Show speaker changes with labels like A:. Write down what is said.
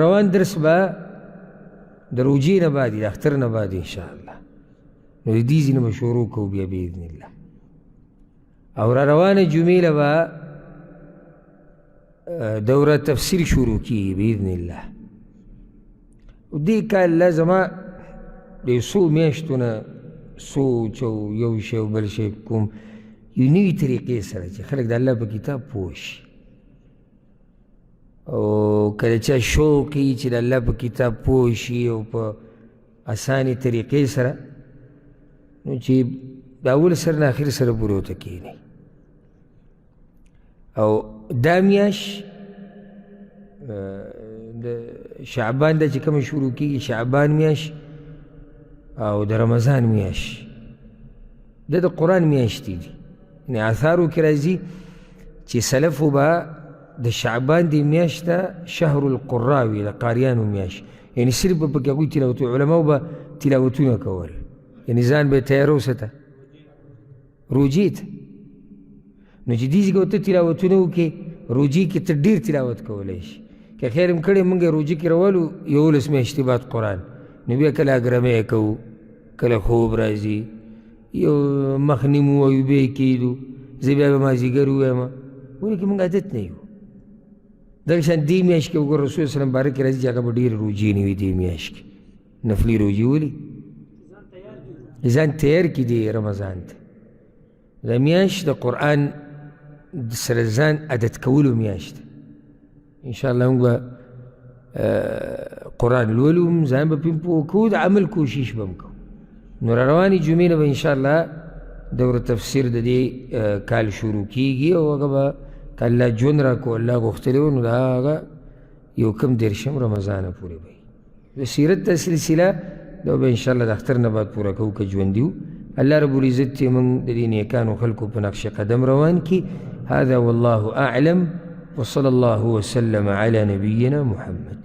A: روان درس با د روجې نه بعد د اختر نه بعد انشاءالله نو د دې ځینې به شروع کوو بیا باذن الله. او را روانه جمعې له به دوره تفسیر شروع کېږي باذن الله. دې کال لا زما د یو څو میاشتو نه سوچ او یو شی او بل شی کوم یو نوي طریقې سره چې خلک د الله په کتاب پوه شي او کله چا شوق وي چې د الله په کتاب پوه شي او په اسانې طریقې سره نو چې د اول سره نه اخر سره پورې ورته کښېني. او دا میاشت د شعبان ده چې کومه شروع کېږي شعبان میاشت او د رمضان میاشت دا د قرآن میاشتې دي. یعنې اثارو کې راځي چې سلفو به د شعبان دی میاشت ته شهر القرا وي د قاریانو میاشت، یعنې صرف به پکې هغوی تلاوت علماو به تلاوتونه کول، یعنې ځان به یې تیارو څه ته روجې ته. نو چې دې ځای کې ورته تلاوتونه وکړې روجې کې ته ډېر تلاوت کولی شي. که خیر هم کړی موږ یې روجې کې راولو 11 میاشتې بعد قرآن نو بیا کله اګرمۍ کوو کله خوب راځي یو مخ نیم ووایو بیا یې کېږدو زه بیا به مازدیګر ووایم ولې کې موږ عادت نه یو. دغه شان دې میاشت کې وګوره رسول صلی باره کې راځي چې هغه به ډېرې روجې نه وي دې میاشت کې نفلي روجې ولې ځان تیار کړي دې رمضان ته. دا میاشت د قرآن سره ځان عادت کولو میاشت ده. انشاءالله موږ به قرآن لولو ځان به پرې پوه کوو د عمل کوشش به هم کوو. نو را روانې جمعې نه به انشاءالله دوره تفسیر د دې کال شروع کېږي او هغه به که الله ژوند راکړو الله غوښتلی و نو د هغه یو کم دېرشم رمضانه پورې به وي. د سیرت دا سلسله دا به انشاءالله د اختر نه بعد پوره کوو که ژوندي وو. الله رب العزت چې موږ د دې نیکانو خلکو په نقش قدم روان کړي. هذا والله أعلم وصلى الله وسلم على نبينا محمد.